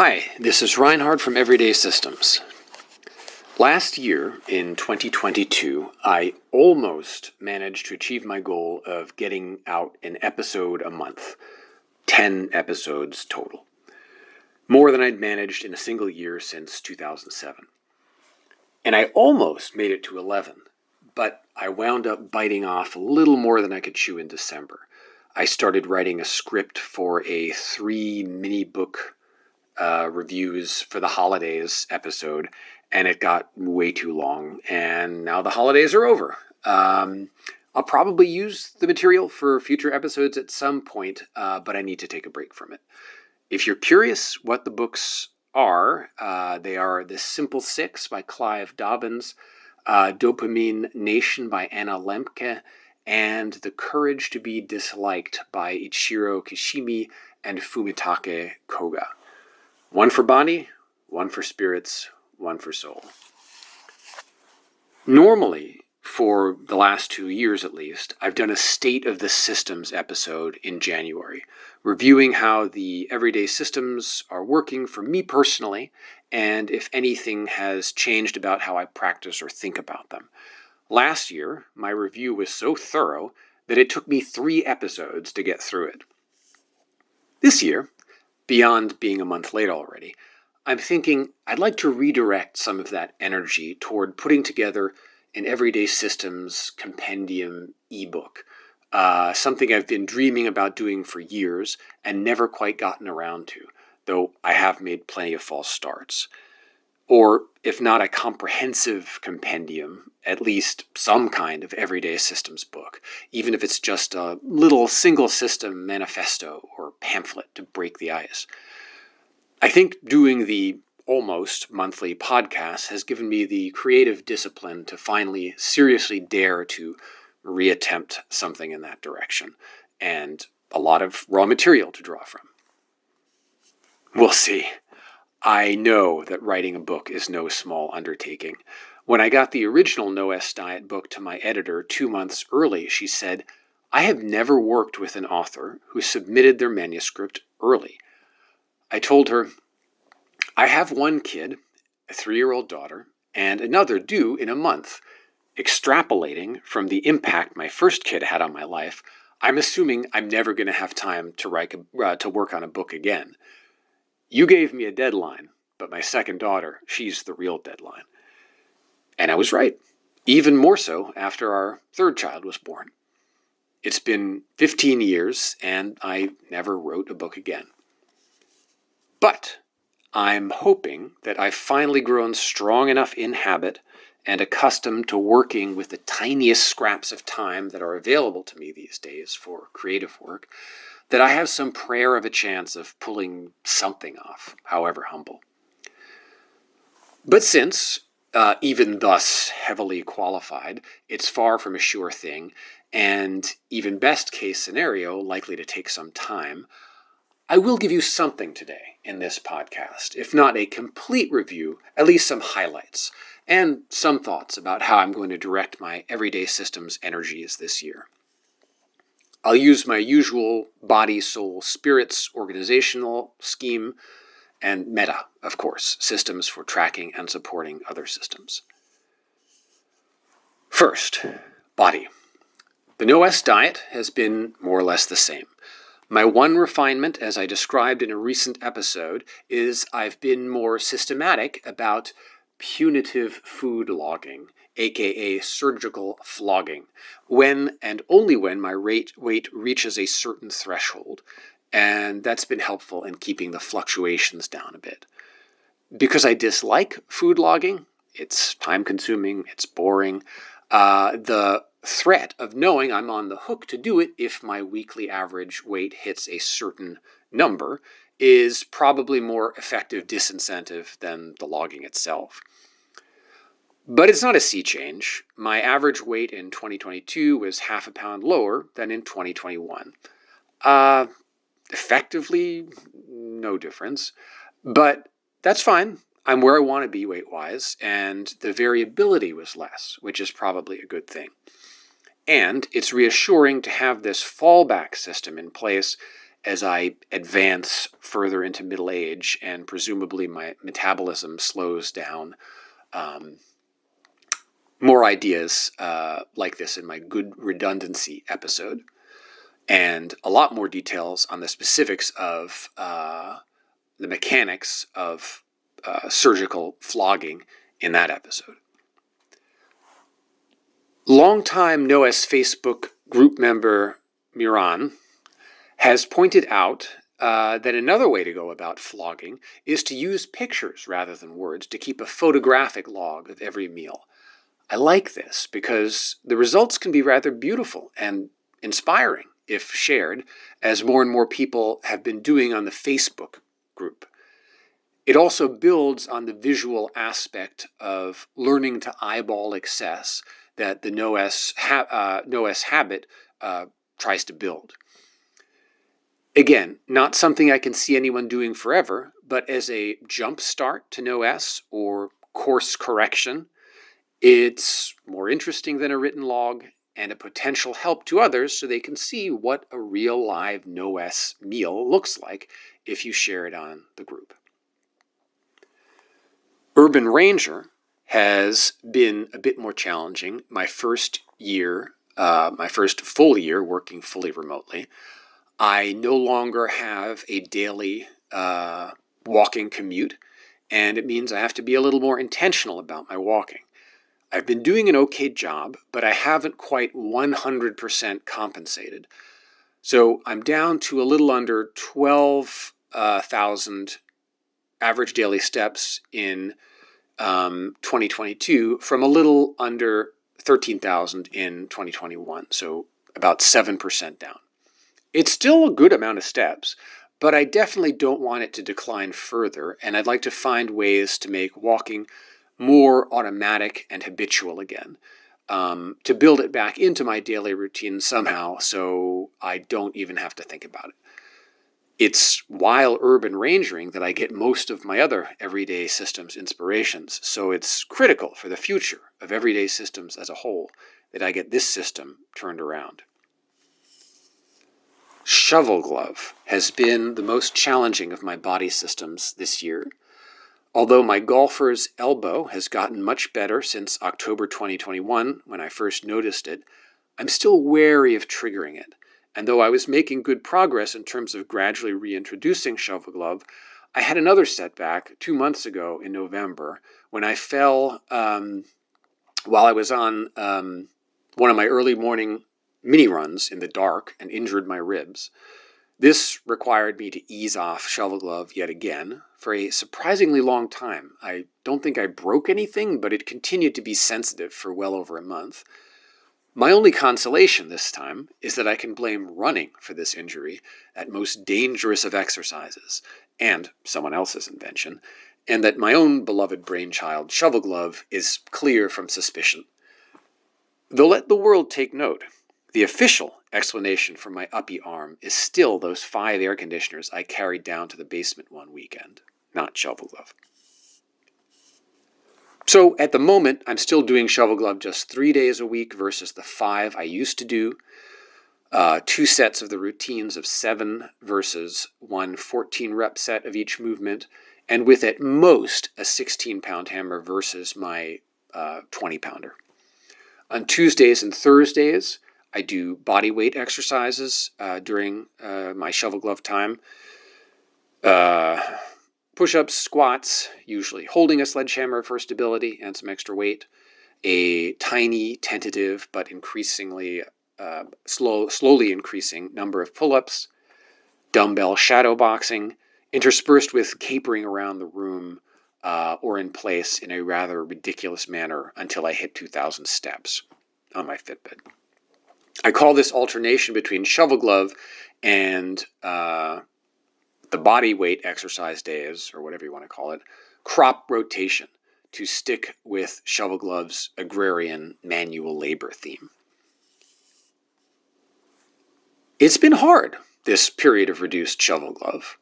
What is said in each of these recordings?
Hi, this is Reinhard from Everyday Systems. Last year, in 2022, I almost managed to achieve my goal of getting out an episode a month, 10 episodes total. More than I'd managed in a single year since 2007. And I almost made it to 11, but I wound up biting off a little more than I could chew in December. I started writing a script for a 3 mini-book reviews for the holidays episode, and it got way too long, and now the holidays are over. I'll probably use the material for future episodes at some point, but I need to take a break from it. If you're curious what the books are, they are The Simple Six by Clive Dobbins, Dopamine Nation by Anna Lembke, and The Courage to be Disliked by Ichiro Kishimi and Fumitake Koga. One for body, one for spirits, one for soul. Normally, for the last 2 years at least, I've done a State of the Systems episode in January, reviewing how the everyday systems are working for me personally, and if anything has changed about how I practice or think about them. Last year, my review was so thorough that it took me 3 episodes to get through it. This year, beyond being a month late already, I'm thinking I'd like to redirect some of that energy toward putting together an Everyday Systems compendium ebook, something I've been dreaming about doing for years and never quite gotten around to, though I have made plenty of false starts. Or, if not a comprehensive compendium, at least some kind of Everyday Systems book, even if it's just a little single system manifesto or pamphlet to break the ice. I think doing the almost monthly podcast has given me the creative discipline to finally seriously dare to reattempt something in that direction, and a lot of raw material to draw from. We'll see. I know that writing a book is no small undertaking. When I got the original No-S Diet book to my editor 2 months early, she said, "I have never worked with an author who submitted their manuscript early." I told her, "I have one kid, a 3-year-old daughter, and another due in a month. Extrapolating from the impact my first kid had on my life, I'm assuming I'm never going to have time to work on a book again. You gave me a deadline, but my second daughter, she's the real deadline." And I was right, even more so after our third child was born. It's been 15 years, and I never wrote a book again. But I'm hoping that I've finally grown strong enough in habit and accustomed to working with the tiniest scraps of time that are available to me these days for creative work, that I have some prayer of a chance of pulling something off, however humble. But since, even thus heavily qualified, it's far from a sure thing, and even best case scenario likely to take some time, I will give you something today in this podcast, if not a complete review, at least some highlights, and some thoughts about how I'm going to direct my Everyday Systems energies this year. I'll use my usual body, soul, spirits organizational scheme, and meta, of course, systems for tracking and supporting other systems. First, body. The No-S Diet has been more or less the same. My one refinement, as I described in a recent episode, is I've been more systematic about punitive food logging, aka surgical flogging, when and only when my weight reaches a certain threshold, and that's been helpful in keeping the fluctuations down a bit. Because I dislike food logging, it's time-consuming, it's boring, the threat of knowing I'm on the hook to do it if my weekly average weight hits a certain number is probably more effective disincentive than the logging itself. But it's not a sea change. My average weight in 2022 was half a pound lower than in 2021. Effectively, no difference. But that's fine. I'm where I want to be weight-wise, and the variability was less, which is probably a good thing. And it's reassuring to have this fallback system in place as I advance further into middle age and presumably my metabolism slows down. More ideas like this in my good redundancy episode, and a lot more details on the specifics of the mechanics of surgical flogging in that episode. Longtime NOS Facebook group member Miran has pointed out that another way to go about flogging is to use pictures rather than words to keep a photographic log of every meal. I like this because the results can be rather beautiful and inspiring if shared, as more and more people have been doing on the Facebook group. It also builds on the visual aspect of learning to eyeball excess that the NOS habit tries to build. Again, not something I can see anyone doing forever, but as a jump start to NOS or course correction, it's more interesting than a written log and a potential help to others so they can see what a real live NOS meal looks like if you share it on the group. Urban Ranger has been a bit more challenging. My first full year working fully remotely, I no longer have a daily walking commute, and it means I have to be a little more intentional about my walking. I've been doing an okay job, but I haven't quite 100% compensated. So I'm down to a little under 12,000 average daily steps in 2022 from a little under 13,000 in 2021, so about 7% down. It's still a good amount of steps, but I definitely don't want it to decline further, and I'd like to find ways to make walking more automatic and habitual again, to build it back into my daily routine somehow so I don't even have to think about it. It's while urban rangering that I get most of my other everyday systems inspirations, so it's critical for the future of everyday systems as a whole that I get this system turned around. Shovel glove has been the most challenging of my body systems this year. Although my golfer's elbow has gotten much better since October 2021, when I first noticed it, I'm still wary of triggering it. And though I was making good progress in terms of gradually reintroducing shovel glove, I had another setback 2 months ago in November when I fell while I was on one of my early morning mini runs in the dark and injured my ribs. This required me to ease off shovel glove yet again for a surprisingly long time. I don't think I broke anything, but it continued to be sensitive for well over a month. My only consolation this time is that I can blame running for this injury, that most dangerous of exercises, and someone else's invention, and that my own beloved brainchild, shovel glove, is clear from suspicion. Though let the world take note, the official explanation for my uppy arm is still those 5 air conditioners I carried down to the basement one weekend, not shovel glove. So at the moment, I'm still doing shovel glove just 3 days a week versus the 5 I used to do. 2 sets of the routines of 7 versus 1 14-rep set of each movement, and with at most a 16-pound hammer versus my 20-pounder. On Tuesdays and Thursdays, I do body weight exercises during my shovel glove time. Push-ups, squats, usually holding a sledgehammer for stability and some extra weight. A tiny, tentative, but increasingly slowly increasing number of pull-ups. Dumbbell shadow boxing, interspersed with capering around the room or in place in a rather ridiculous manner until I hit 2,000 steps on my Fitbit. I call this alternation between shovel glove and the body weight exercise days, or whatever you want to call it, crop rotation, to stick with shovel glove's agrarian manual labor theme. It's been hard, this period of reduced shovel glove.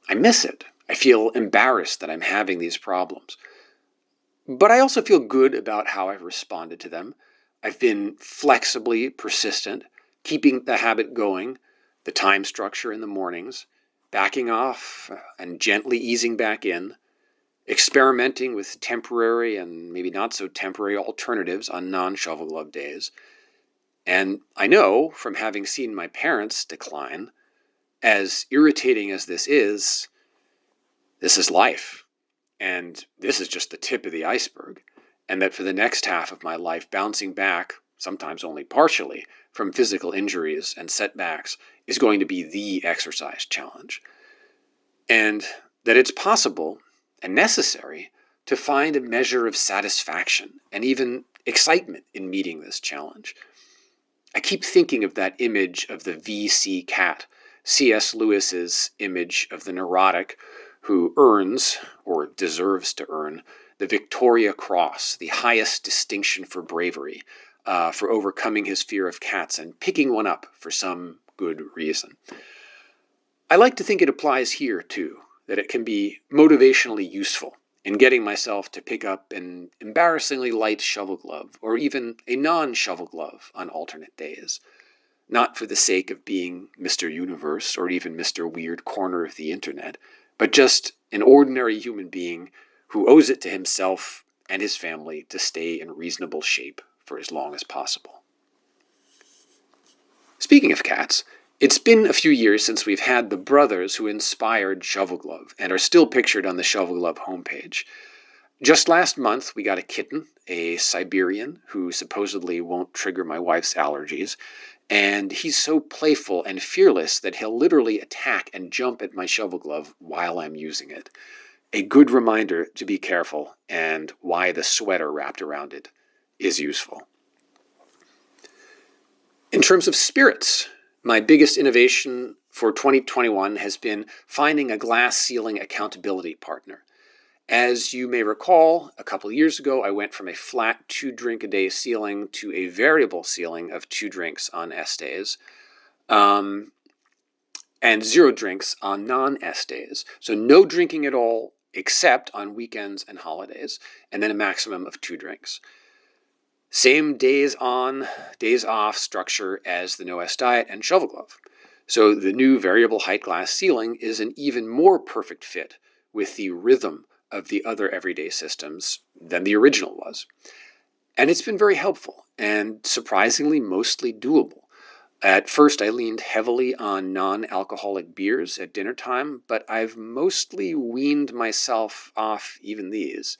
I miss it. I feel embarrassed that I'm having these problems. But I also feel good about how I've responded to them. I've been flexibly persistent, keeping the habit going, the time structure in the mornings, backing off and gently easing back in, experimenting with temporary and maybe not so temporary alternatives on non-shovel glove days. And I know from having seen my parents decline, as irritating as this is life. And this is just the tip of the iceberg. And that for the next half of my life, bouncing back, sometimes only partially, from physical injuries and setbacks is going to be the exercise challenge. And that it's possible and necessary to find a measure of satisfaction and even excitement in meeting this challenge. I keep thinking of that image of the VC cat, C.S. Lewis's image of the neurotic who earns, or deserves to earn, the Victoria Cross, the highest distinction for bravery, for overcoming his fear of cats and picking one up for some good reason. I like to think it applies here, too, that it can be motivationally useful in getting myself to pick up an embarrassingly light shovel glove, or even a non-shovel glove on alternate days. Not for the sake of being Mr. Universe or even Mr. Weird Corner of the Internet, but just an ordinary human being who owes it to himself and his family to stay in reasonable shape for as long as possible. Speaking of cats, it's been a few years since we've had the brothers who inspired Shovel Glove and are still pictured on the Shovel Glove homepage. Just last month, we got a kitten, a Siberian, who supposedly won't trigger my wife's allergies, and he's so playful and fearless that he'll literally attack and jump at my shovel glove while I'm using it. A good reminder to be careful and why the sweater wrapped around it is useful. In terms of spirits, my biggest innovation for 2021 has been finding a glass ceiling accountability partner. As you may recall, a couple of years ago, I went from a flat 2-drink-a-day ceiling to a variable ceiling of 2 drinks on S days, and 0 drinks on non-S days. So no drinking at all except on weekends and holidays, and then a maximum of 2 drinks. Same days on, days off structure as the No S diet and shovel glove. So the new variable height glass ceiling is an even more perfect fit with the rhythm of the other everyday systems than the original was. And it's been very helpful and surprisingly mostly doable. At first, I leaned heavily on non-alcoholic beers at dinner time, but I've mostly weaned myself off even these.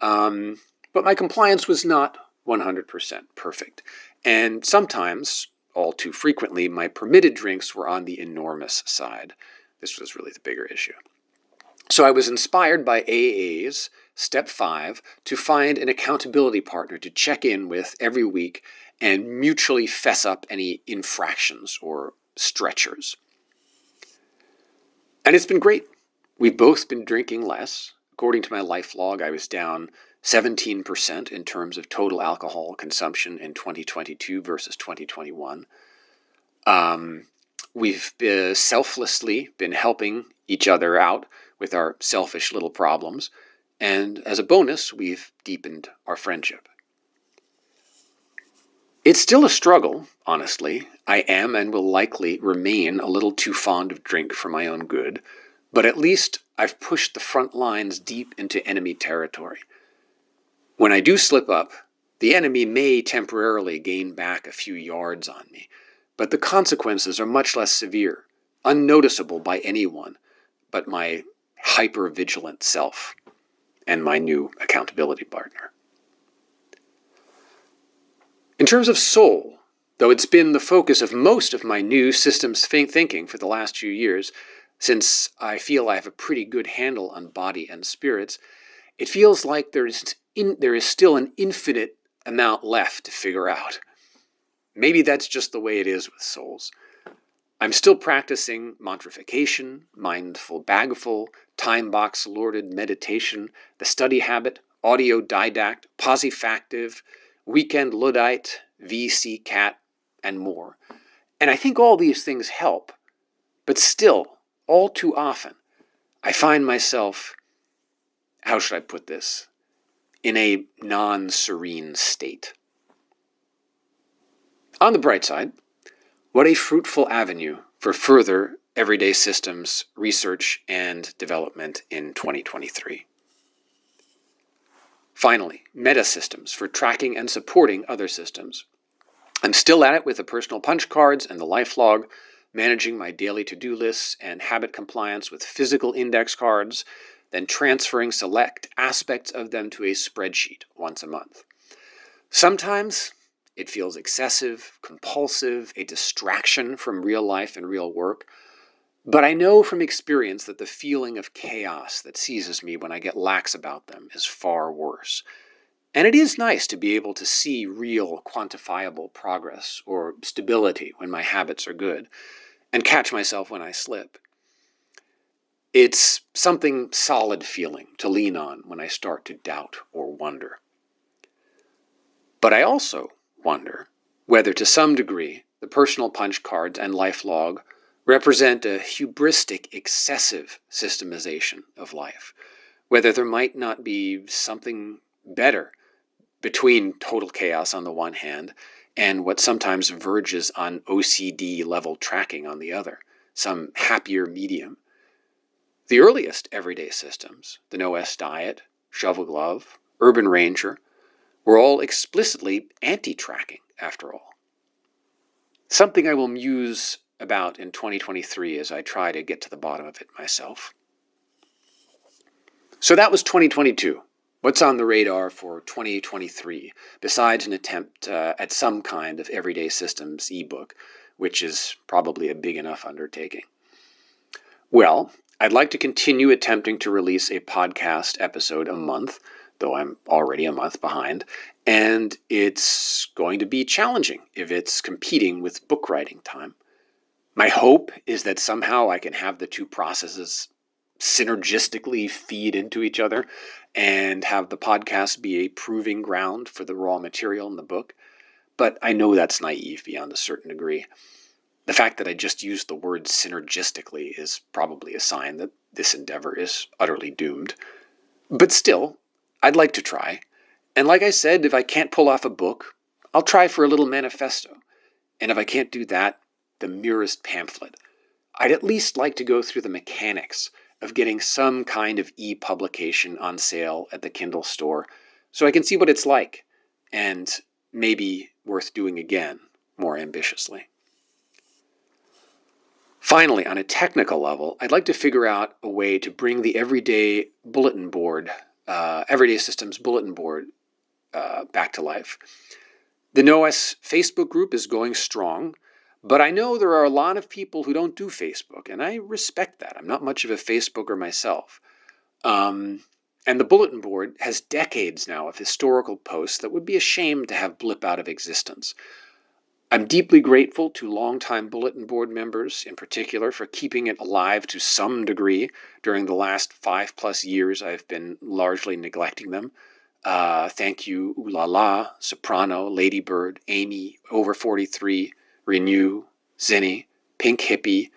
But my compliance was not 100% perfect. And sometimes, all too frequently, my permitted drinks were on the enormous side. This was really the bigger issue. So I was inspired by AA's Step 5 to find an accountability partner to check in with every week and mutually fess up any infractions or stretchers. And it's been great. We've both been drinking less. According to my life log, I was down 17% in terms of total alcohol consumption in 2022 versus 2021. We've selflessly been helping each other out with our selfish little problems, and as a bonus, we've deepened our friendship. It's still a struggle, honestly. I am and will likely remain a little too fond of drink for my own good, but at least I've pushed the front lines deep into enemy territory. When I do slip up, the enemy may temporarily gain back a few yards on me, but the consequences are much less severe, unnoticeable by anyone but my hyper-vigilant self and my new accountability partner. In terms of soul, though it's been the focus of most of my new systems thinking for the last few years, since I feel I have a pretty good handle on body and spirits, it feels like there is still an infinite amount left to figure out. Maybe that's just the way it is with souls. I'm still practicing mantrification, mindful bagful, time box lorded meditation, the study habit, audio didact, posifactive, weekend Luddite, VC cat, and more. And I think all these things help, but still, all too often, I find myself, how should I put this, in a non-serene state. On the bright side, what a fruitful avenue for further everyday systems research and development in 2023. Finally, meta systems for tracking and supporting other systems. I'm still at it with the personal punch cards and the life log, managing my daily to-do lists and habit compliance with physical index cards, then transferring select aspects of them to a spreadsheet once a month. Sometimes it feels excessive, compulsive, a distraction from real life and real work. But I know from experience that the feeling of chaos that seizes me when I get lax about them is far worse. And it is nice to be able to see real, quantifiable progress or stability when my habits are good, and catch myself when I slip. It's something solid feeling to lean on when I start to doubt or wonder. But I also wonder whether, to some degree, the personal punch cards and life log represent a hubristic, excessive systemization of life, whether there might not be something better between total chaos on the one hand and what sometimes verges on OCD-level tracking on the other, some happier medium. The earliest everyday systems, the No-S Diet, Shovel Glove, Urban Ranger, were all explicitly anti-tracking, after all. Something I will muse about in 2023 as I try to get to the bottom of it myself. So that was 2022. What's on the radar for 2023, besides an attempt at some kind of Everyday Systems ebook, which is probably a big enough undertaking? Well, I'd like to continue attempting to release a podcast episode a month, though I'm already a month behind, and it's going to be challenging if it's competing with book writing time. My hope is that somehow I can have the two processes synergistically feed into each other and have the podcast be a proving ground for the raw material in the book. But I know that's naive beyond a certain degree. The fact that I just used the word synergistically is probably a sign that this endeavor is utterly doomed. But still, I'd like to try. And like I said, if I can't pull off a book, I'll try for a little manifesto. And if I can't do that, the merest pamphlet. I'd at least like to go through the mechanics of getting some kind of e-publication on sale at the Kindle store so I can see what it's like, and maybe worth doing again more ambitiously. Finally, on a technical level, I'd like to figure out a way to bring the Everyday Bulletin Board, Everyday Systems Bulletin Board back to life. The No-S Facebook group is going strong, but I know there are a lot of people who don't do Facebook, and I respect that. I'm not much of a Facebooker myself. And the bulletin board has decades now of historical posts that would be a shame to have blip out of existence. I'm deeply grateful to longtime bulletin board members, in particular, for keeping it alive to some degree during the last 5+ years I've been largely neglecting them. Thank you, Ooh La La, Soprano, Ladybird, Amy, Over 43, Renew, Zinni, Pink Hippie,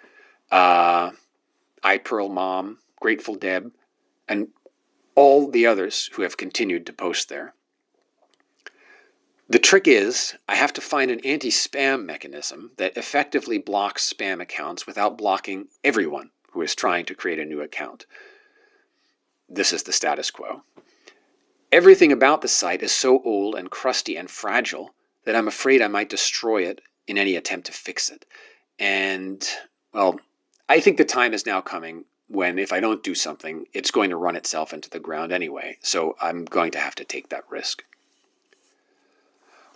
I Pearl Mom, Grateful Deb, and all the others who have continued to post there. The trick is, I have to find an anti-spam mechanism that effectively blocks spam accounts without blocking everyone who is trying to create a new account. This is the status quo. Everything about the site is so old and crusty and fragile that I'm afraid I might destroy it in any attempt to fix it. And, well, I think the time is now coming when if I don't do something, it's going to run itself into the ground anyway. So I'm going to have to take that risk.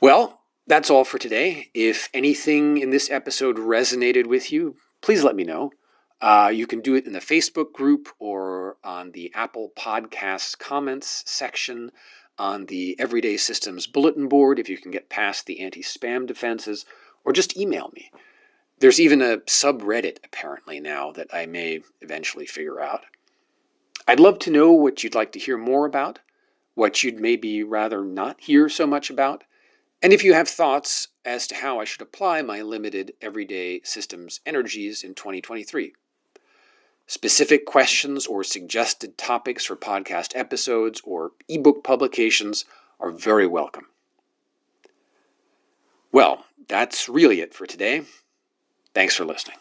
Well, that's all for today. If anything in this episode resonated with you, please let me know. You can do it in the Facebook group or on the Apple Podcasts comments section, on the Everyday Systems bulletin board if you can get past the anti-spam defenses, or just email me. There's even a subreddit apparently now that I may eventually figure out. I'd love to know what you'd like to hear more about, what you'd maybe rather not hear so much about, and if you have thoughts as to how I should apply my limited Everyday Systems energies in 2023. Specific questions or suggested topics for podcast episodes or ebook publications are very welcome. Well, that's really it for today. Thanks for listening.